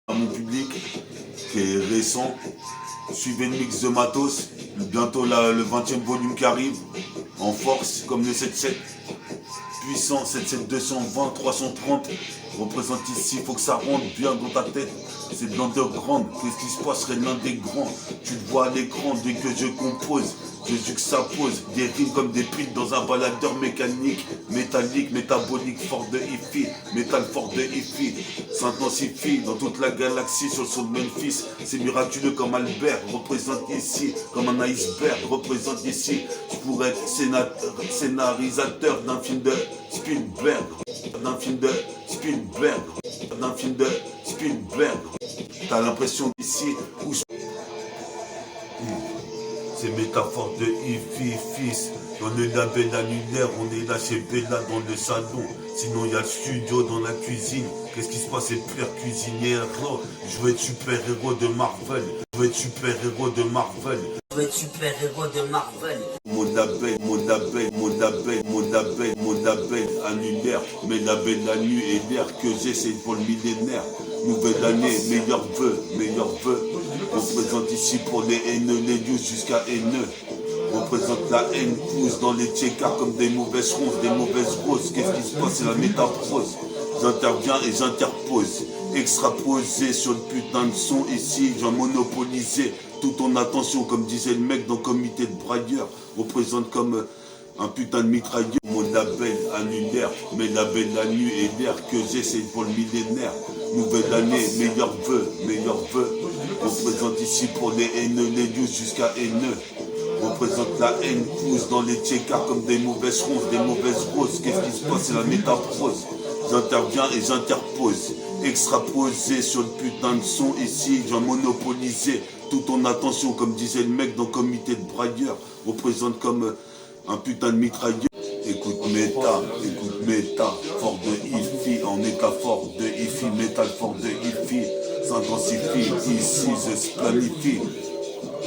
À mon public qui est récent, suivez le mix de Matos, bientôt le 20e volume qui arrive, en force comme le 7-7, puissant 7-7 220 330, représente ici, faut que ça rentre bien dans ta tête, c'est de l'underground, qu'est-ce qui se passerait l'un des grands, tu le vois à l'écran dès que je compose. Je juxtapose des rimes comme des piles dans un baladeur mécanique, métallique, métabolique, fort de hi-fi, métal fort de hi-fi, s'intensifie dans toute la galaxie sur le son de Memphis. C'est miraculeux comme Albert, représente ici, comme un iceberg, représente ici. Je pourrais être scénarisateur d'un film de Spielberg, d'un film de Spielberg, d'un film de Spielberg. T'as l'impression d'ici où c'est métaphore de hi-fi, fils. Dans le label annulaire, on est là chez Bella dans le salon. Sinon, il y a le studio dans la cuisine. Qu'est-ce qui se passe, c'est pire cuisinière. Oh, je veux être super-héros de Marvel. Je veux être super-héros de Marvel. Je veux être super-héros de Marvel. Mon label, mon label, mon label, mon label, mon label annulaire. Mes labels la nuit et l'air que j'ai, c'est pour le millénaire. Nouvelle année, meilleurs vœux, meilleurs vœux. On présente ici pour les haineux, les news jusqu'à haineux. On présente la haine, pousse dans les tchékas comme des mauvaises ronces, des mauvaises roses. Qu'est-ce qui se passe, c'est la métaprose. J'interviens et j'interpose. Extraposé sur le putain de son ici, j'ai monopolisé toute ton attention, comme disait le mec dans le comité de brailleurs. Représente comme un putain de mitrailleur. Mon label annulaire, mes labels la nuit et l'air que j'ai, c'est pour le millénaire. Nouvelle année, meilleurs vœux, meilleurs vœux. On présente ici pour les haineux, les news jusqu'à haineux. On présente la haine, pousse dans les tchékas comme des mauvaises ronces, des mauvaises roses. Qu'est-ce qui se passe, c'est la métaprose. J'interviens et j'interpose. Extraposé sur le putain de son ici, j'ai monopolisé toute ton attention, comme disait le mec dans le comité de brailleurs. Représente comme un putain de mitrailleur. Écoute méta, fort de hi-fi, en état fort de hi-fi, métal fort de hi-fi, s'intensifie, ici je planifie.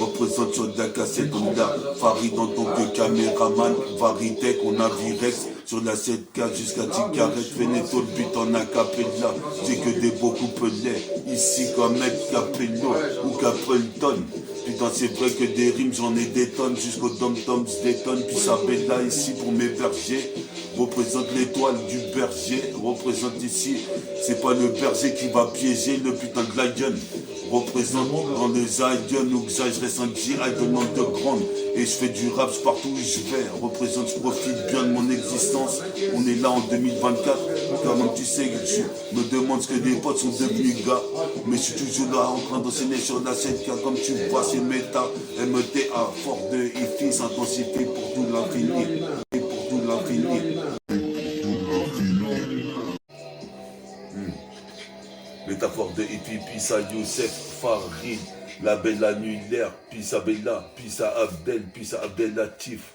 Représente sur de la cassette, on a Farid en tant que caméraman, Varitech, on a Virex sur la 7K jusqu'à Ticarette, Veneto le but en acapella, j'ai que des beaux couplets, ici comme mec Capello ou Capleton. Putain c'est vrai que des rimes j'en ai des tonnes, jusqu'au dom-toms des tonnes, puis ça bella ici pour mes bergers. Représente l'étoile du berger, représente ici, c'est pas le berger qui va piéger le putain de la gueule. Représente dans le Zion ou que je reste un G-Idol de grande. Et je fais du rap partout où je vais. Représente, je profite bien de mon existence. On est là en 2024. Car même tu sais que tu me demandes ce que des potes sont devenus gars. Mais je suis toujours là en train d'enseigner sur la 7K. Comme tu vois, c'est méta. MTA, fort de hi-fi, s'intensifie pour tout l'infini. Et pour tout l'infini. Métaphore de hippie, Pissa Youssef, Farid, label annulaire, Pissa Bella, Pissa Abdel, Pissa Abdel Latif.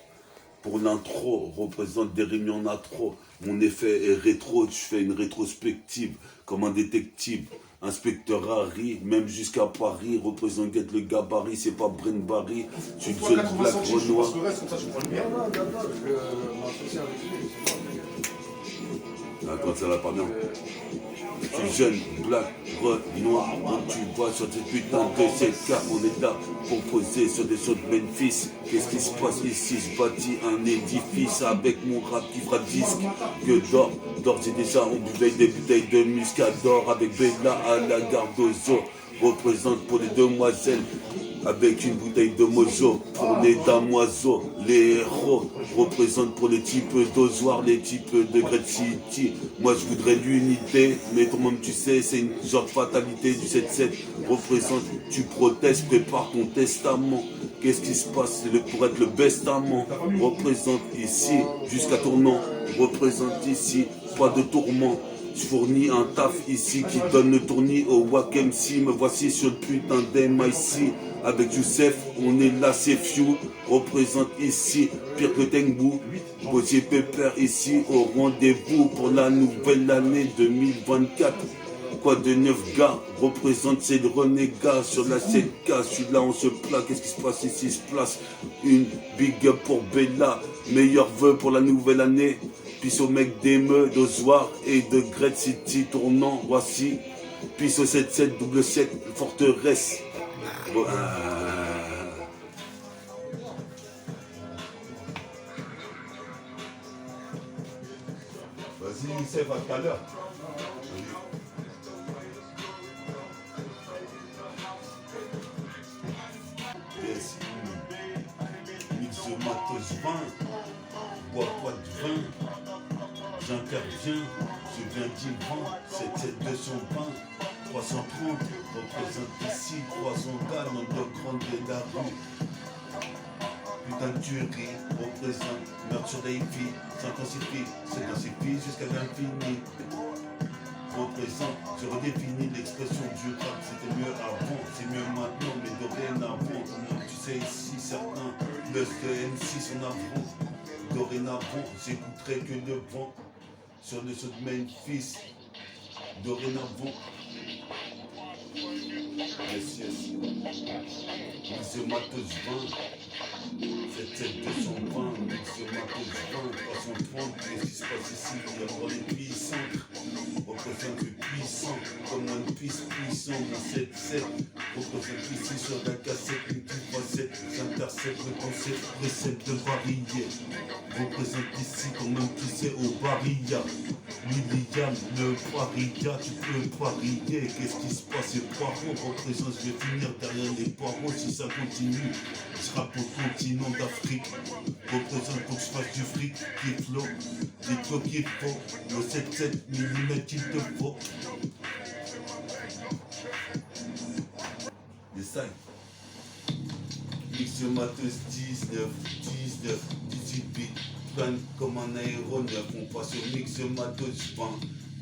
Pour l'intro, représente des rimes, y'en a trop. Mon effet est rétro, je fais une rétrospective, comme un détective. Inspecteur Harry, même jusqu'à Paris, représente le gabarit, c'est pas Bren Barry. Je suis le jeune Black Renoir. Attends, ça va pas bien. Je suis jeune, black, noir, donc tu vois sur cette putain de 7K, on est là pour poser sur des sons de Memphis. Qu'est-ce qui se passe ici? Je bâtis un édifice avec mon rap qui fera disque. Que d'or, j'ai déjà, on buvait des bouteilles de muscador avec Bella à la garde aux eaux. Représente pour les demoiselles avec une bouteille de mojo pour les damoiseaux, les héros représentent pour les types d'Ozoir, les types de Great City. Moi je voudrais l'unité, mais toi-même tu sais, c'est une genre de fatalité du 7-7. Représente, tu protestes, prépare ton testament. Qu'est-ce qui se passe pour être le best amant? Représente ici, jusqu'à tournant, représente ici, pas de tourment. Je fournis un taf ici qui donne le tournis au Wack MC. Me voici sur le putain d'MIC. Avec Youssef, on est là, c'est Few. Représente ici, pire que Tengbou. Bosier Pepper ici, au rendez-vous pour la nouvelle année 2024. Quoi de neuf gars, représente c'est le renégat sur la 7K, celui-là on se plaque, qu'est-ce qui se passe ici, se place une big up pour Bella, meilleurs vœux pour la nouvelle année, puis au mec d'Emeux, d'Ozoir et de Great City tournant, voici Puis au 77 double 7 forteresse. Bon, vas-y, Youssef, à tout à l'heure. Yes. Mix de matos 20. Bois pas de vin. J'interviens. Je viens d'Ivran. 77 220. 330. Représente ici 300 gars dans le grand de la rue. Putain de tuerie, représente, meurtre sur des filles, s'intensifie, s'intensifie jusqu'à l'infini. Représente, je redéfinis l'expression du rap, c'était mieux avant, c'est mieux maintenant, mais dorénavant, comment tu sais ici, certains, le M6 en avant, dorénavant, j'écouterai que le vent, sur le saut de Memphis, dorénavant. Yes, yes. Mix de matos 20, 77 220, mix de matos 20, 330, qu'est-ce qui se passe ici? Il y a encore des puissants, représente le puissant, comme One Piece puissant, mon 7-7, représente ici sur la cassette, une petite recette, j'intercepte le concept, précepte de varier, représente ici quand même tu sais au barilla, William, le paria, tu peux parier, qu'est-ce qui se passe? C'est poireaux, représente, je vais finir derrière les poireaux si ça continue. Je rappe au continent d'Afrique. Représente pour que je fasse du fric qui flot. Des flots qui faut. Le 7-7 mm qu'il te faut. Les 5. Mix matos 19, 18 bits. Plein comme un aéronef. On passe sur mix matos 20.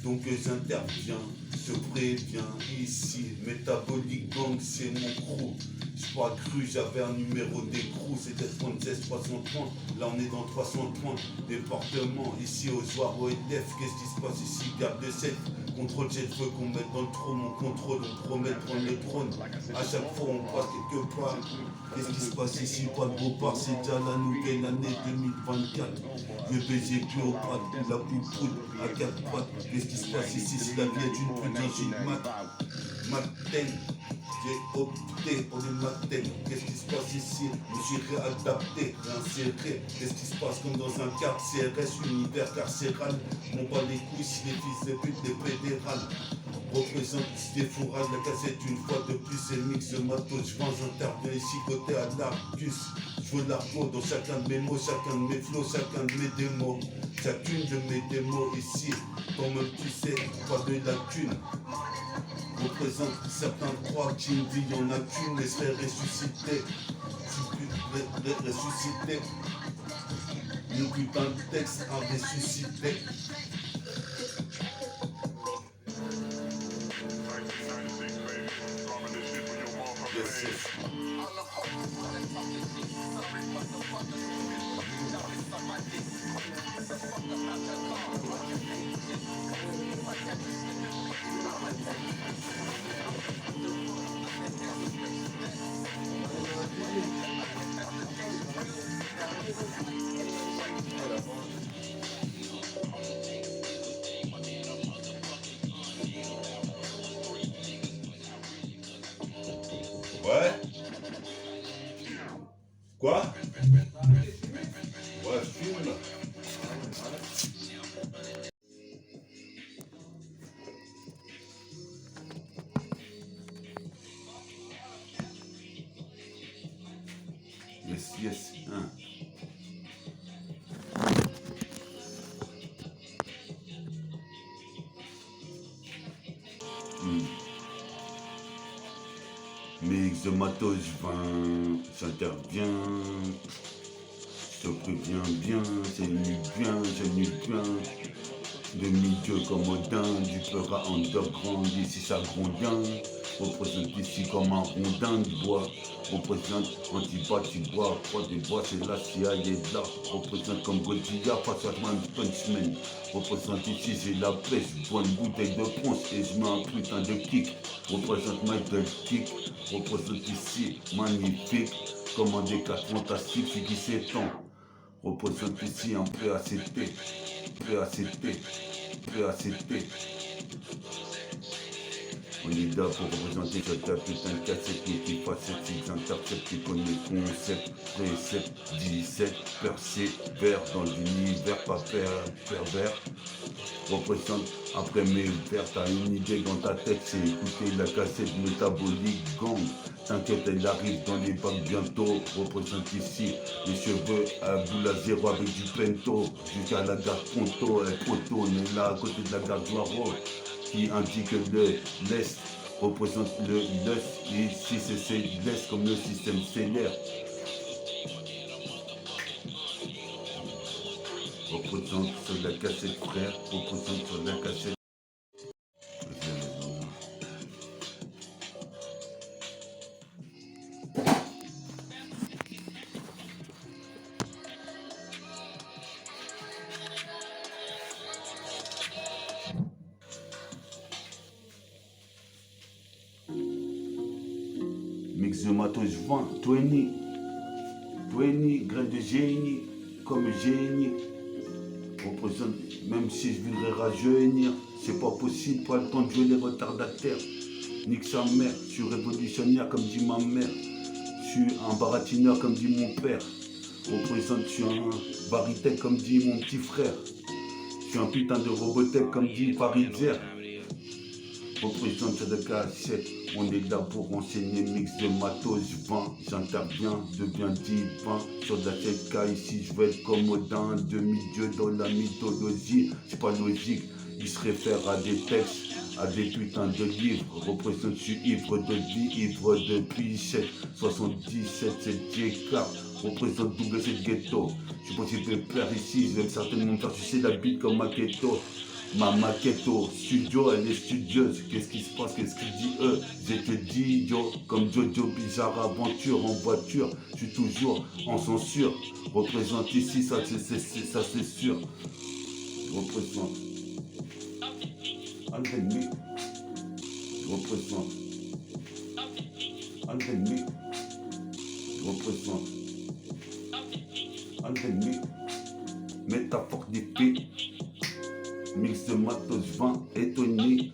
Donc j'interviens, je préviens ici, métabolique gang c'est mon crew. J'ai pas cru, j'avais un numéro d'écrou, c'était 36 330, là on est dans 330, département, ici au soir au EDF, qu'est-ce qui se passe ici, garde de 7, contrôle jet feu qu'on met dans le trône, on contrôle, on promet de prendre le trône, à chaque fois on passe quelque part, qu'est-ce qui se passe ici, pas de beau part, c'est déjà la nouvelle année 2024, le baiser plus au pas, la poupoule à 4 pattes, qu'est-ce qui se passe ici, si la vie est une pute, un gîte matin, j'ai opté pour le matin, qu'est-ce qui se passe ici, je me suis réadapté, réinséré, qu'est-ce qui se passe comme dans un cadre CRS, univers carcéral, on bat les couilles si les fils de pute, les fédérales, représente des fourrages, la cassette une fois de plus, c'est le mix de matos, je pense j'interviens ici côté à l'Arcus, je veux l'argot dans chacun de mes mots, chacun de mes flots, chacun de mes démos, chacune de mes démos ici, quand même tu sais, pas de lacune. Représente certains croient qu'il me dit, il y en a qu'une, mais serait ressuscité. Ressuscité. Une putain de texte à ressusciter. Yes, yes. Ouais. Quoi? Ouais, filme. Yes, yes, hein. Mix de matos 20, j'interviens, je te préviens bien, c'est nu bien, j'ai nu bien, demi-dieu comme Odin, du peur à underground, ici ça grondin, représente ici comme un rondin de bois, représente anti-bois, croix des bois, c'est la CIA est là, représente comme Godzilla face à un punchman, représente ici j'ai la pêche, je bois une bouteille de ponce et je mets un putain de kick, représente Michael Kick, représente ici magnifique, comme un D4 fantastique, c'est qui s'étend, représente ici un PACT, PACT, PACT. On est là pour représenter ta putain de cassette, qui facette, si j'intercepte, tu connais le concept, précepte, 17, persévère dans l'univers, pas pervers. Représente après mes vers, t'as une idée dans ta tête, c'est écouter la cassette métabolique gang. T'inquiète, elle arrive dans les bacs bientôt. Représente ici les cheveux à boule à zéro avec du pento. Jusqu'à la gare Ponto, Poto, on est là à côté de la gare Joiro, qui indique l'Est. Représente le l'Est, et ici c'est l'Est comme le système stellaire. Représente sur la cassette frère, représente sur la cassette. Mix de matos 20, 20 graines de génie, comme génie. Représente, même si je voudrais rajeunir, c'est pas possible, pas le temps de jouer les retardataires. Nique sa mère, je suis révolutionnaire comme dit ma mère. Je suis un baratineur comme dit mon père. Représente, je suis un baritech comme dit mon petit frère. Je suis un putain de robotech comme dit Parisien. Représente sur la cassette, on est là pour enseigner mix de matos 20. J'interviens, deviens divin sur la tête cas ici, je vais être comme Odin, demi-dieu dans la mythologie. C'est pas logique, il se réfère à des textes, à des putains de livres. Représente, je suis ivre de vie, ivre de pichette. 77, c'est JK. Représente double c'est ghetto. Je suis possible père ici, je vais certainement me faire sucer la bite comme Maketo. Ma maquette au studio, elle est studieuse. Qu'est-ce qui se passe, qu'est-ce qu'il dit eux? Je te dis yo, comme Jojo bizarre aventure en voiture. Je suis toujours en censure. Représente ici, ça c'est sûr. Représente. Ennemi. Représente. Ennemi. Représente. Ennemi. Métaphore d'épée. Mix de matos 20 et Tony.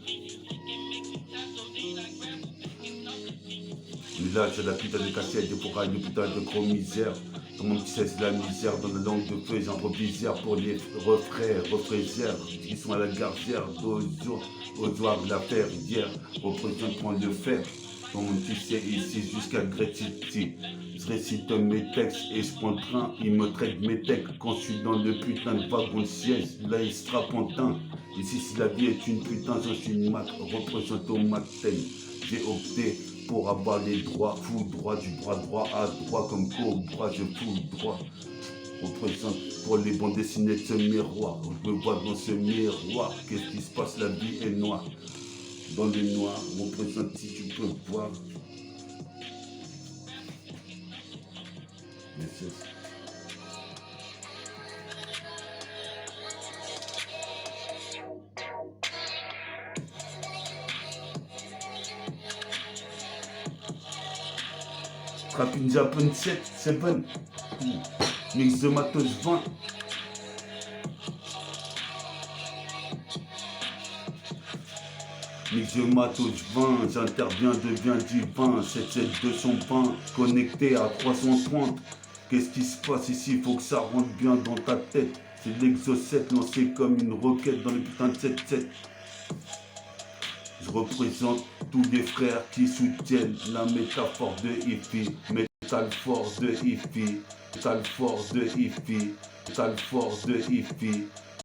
Là, j'ai la putain de cassette, de fourrailles, de putain de gros misère. Tout le monde qui cesse la misère dans la langue de feu, j'improvisière pour les refraisières qui sont à la gardière, aux soirs de la fer, hier, représente prendre le fer. Tout le monde qui sait ici jusqu'à Great City. Je récite mes textes et je prends le train, il me traite mes textes quand je suis dans le putain de wagon de siège, là il strapontin. Ici si la vie est une putain, je suis une mat, représente au matin. J'ai opté pour avoir les droits, fou droit du bras droit à droit comme cobra, je fous droit. Représente pour les bandes dessinées de ce miroir, je me vois dans ce miroir, qu'est-ce qui se passe, la vie est noire. Dans le noir, représente si tu peux voir. Trap in Japan 7, mix de matos 20. Mix de matos 20, j'interviens, deviens divin. 77220, connecté à 330. Qu'est-ce qui se passe ici? Faut que ça rentre bien dans ta tête. C'est l'exocète lancé comme une roquette dans le putain de 7-7. Je représente tous les frères qui soutiennent la métaphore de hippie. Métal fort de hippie. Métal fort de hippie. Métal fort de hippie.